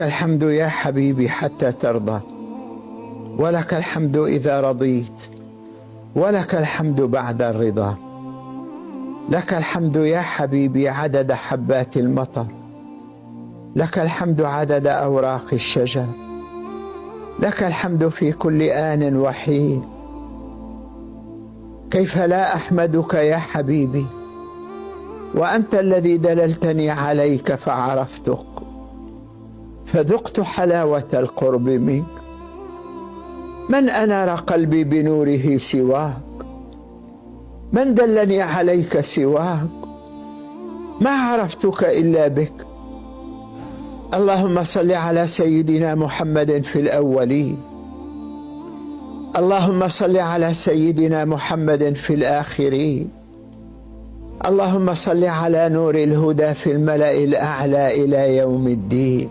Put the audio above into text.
الحمد يا حبيبي حتى ترضى، ولك الحمد إذا رضيت، ولك الحمد بعد الرضا. لك الحمد يا حبيبي عدد حبات المطر، لك الحمد عدد أوراق الشجر، لك الحمد في كل آن وحين. كيف لا أحمدك يا حبيبي وأنت الذي دللتني عليك فعرفتك، فذقت حلاوة القرب منك. من أنار قلبي بنوره سواك؟ من دلني عليك سواك؟ ما عرفتك إلا بك. اللهم صل على سيدنا محمد في الأولين، اللهم صل على سيدنا محمد في الآخرين، اللهم صل على نور الهدى في الملأ الأعلى إلى يوم الدين.